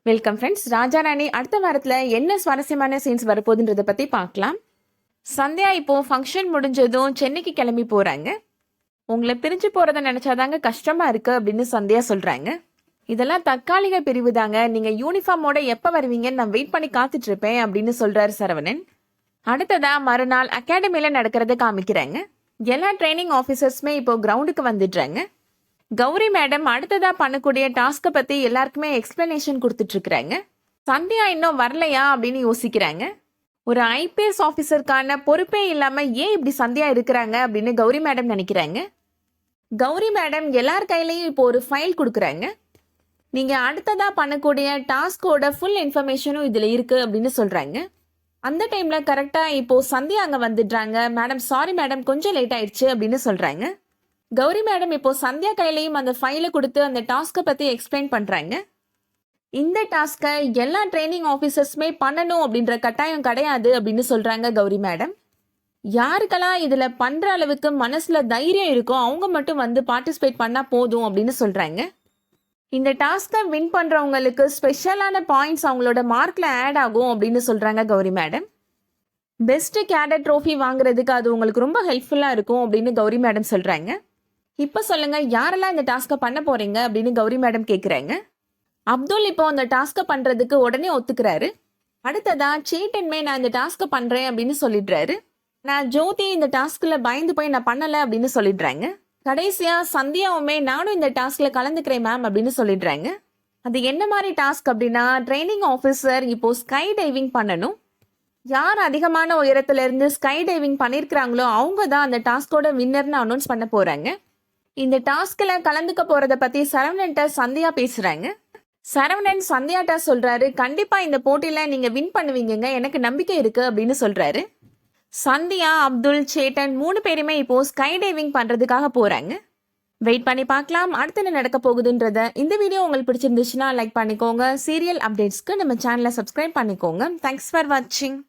Welcome friends. Raja Rani அடுத்த வாரத்தில் என்ன சுவாரஸ்யமான சீன்ஸ் வரப்போகுதுன்றதை பற்றி பார்க்கலாம். சந்தியா இப்போ ஃபங்க்ஷன் முடிஞ்சதும் சென்னைக்கு கிளம்பி போகிறாங்க. உங்களை பிரிஞ்சு போகிறத நினச்சாதாங்க கஷ்டமாக இருக்குது அப்படின்னு சந்தியா சொல்கிறாங்க. இதெல்லாம் தற்காலிக பிரிவு தாங்க, நீங்கள் யூனிஃபார்மோட எப்போ வருவீங்கன்னு நான் வெயிட் பண்ணி காத்துட்ருப்பேன் அப்படின்னு சொல்கிறாரு சரவணன். அடுத்ததாக மறுநாள் அகாடமியில் நடக்கிறத காமிக்கிறாங்க. எல்லா ட்ரைனிங் ஆஃபீஸர்ஸுமே இப்போ கிரவுண்டுக்கு வந்துடுறாங்க. கௌரி மேடம் அடுத்ததா பண்ணக்கூடிய டாஸ்கை பத்தி எல்லாருக்குமே எக்ஸ்பிளனேஷன் கொடுத்துட்டு இருக்கிறாங்க. சந்தியா இன்னும் வரலையா அப்படின்னு யோசிக்கிறாங்க. ஒரு ஐபிஎஸ் ஆஃபீஸருக்கான பொறுப்பே இல்லாம ஏன் இப்படி சந்தியா இருக்கிறாங்க அப்படின்னு கௌரி மேடம் நினைக்கிறாங்க. கௌரி மேடம் எல்லார் கையிலையும் இப்போ ஒரு ஃபைல் கொடுக்குறாங்க. நீங்க அடுத்ததா பண்ணக்கூடிய டாஸ்கோட ஃபுல் இன்ஃபர்மேஷனும் இதுல இருக்கு அப்படின்னு சொல்றாங்க. அந்த டைம்ல கரெக்டா இப்போ சந்தியா அங்க வந்துடுறாங்க. மேடம் சாரி மேடம், கொஞ்சம் லேட் ஆயிடுச்சு அப்படின்னு சொல்றாங்க. கௌரி மேடம் இப்போ சந்தியா கையிலையும் அந்த ஃபைலை கொடுத்து அந்த டாஸ்கை பற்றி எக்ஸ்பிளைன் பண்ணுறாங்க. இந்த டாஸ்கை எல்லா ட்ரைனிங் ஆஃபீஸர்ஸுமே பண்ணணும் அப்படின்ற கட்டாயம் கிடையாது அப்படின்னு சொல்கிறாங்க கௌரி மேடம். யாருக்கெல்லாம் இதில் பண்ணுற அளவுக்கு மனசில் தைரியம் இருக்கோ அவங்க மட்டும் வந்து பார்ட்டிசிபேட் பண்ணால் போதும் அப்படின்னு சொல்கிறாங்க. இந்த டாஸ்கை வின் பண்ணுறவங்களுக்கு ஸ்பெஷலான பாயிண்ட்ஸ் அவங்களோட மார்க்கில் ஆட் ஆகும் அப்படின்னு சொல்கிறாங்க Gowri madam. Best cadet trophy வாங்குறதுக்கு அது உங்களுக்கு ரொம்ப ஹெல்ப்ஃபுல்லாக இருக்கும் அப்படின்னு கௌரி மேடம் சொல்கிறாங்க. இப்போ சொல்லுங்க, யாரெல்லாம் இந்த டாஸ்கை பண்ண போறீங்க அப்படின்னு கௌரி மேடம் கேட்குறாங்க. அப்துல் இப்போ அந்த டாஸ்கை பண்றதுக்கு உடனே ஒத்துக்கிறாரு. அடுத்ததா சேட்டன்மே நான் இந்த டாஸ்கை பண்றேன் அப்படின்னு சொல்லிடுறாரு. நான் ஜோதி இந்த டாஸ்கில் பயந்து போய் நான் பண்ணலை அப்படின்னு சொல்லிடுறாங்க. கடைசியா சந்தியாவுமே நானும் இந்த டாஸ்கில் கலந்துக்கிறேன் மேம் அப்படின்னு சொல்லிடுறாங்க. அது என்ன மாதிரி டாஸ்க் அப்படின்னா, ட்ரைனிங் ஆஃபீஸர் இப்போ ஸ்கை டைவிங் பண்ணணும். யார் அதிகமான உயரத்துல இருந்து ஸ்கை டைவிங் பண்ணியிருக்கிறாங்களோ அவங்க தான் அந்த டாஸ்கோட வின்னர்னு அனௌன்ஸ் பண்ண போறாங்க. இந்த டாஸ்கில் கலந்துக்க போறத பத்தி சரவணன்ட்ட சந்தியா பேசுறாங்க. சரவணன் சந்தியாட்டா சொல்றாரு, கண்டிப்பா இந்த போட்டியில நீங்க வின் பண்ணுவீங்க, எனக்கு நம்பிக்கை இருக்கு அப்படின்னு சொல்றாரு. சந்தியா, அப்துல், சேட்டன் 3 பேருமே இப்போ ஸ்கை டைவிங் பண்றதுக்காக போறாங்க. வெயிட் பண்ணி பார்க்கலாம் அடுத்து என்ன நடக்க போகுதுன்றத. இந்த வீடியோ உங்களுக்கு பிடிச்சிருந்துச்சுன்னா லைக் பண்ணிக்கோங்க. சீரியல் அப்டேட்ஸ்க்கு நம்ம சேனலை சப்ஸ்கிரைப் பண்ணிக்கோங்க. தேங்க்ஸ் ஃபார் வாட்சிங்.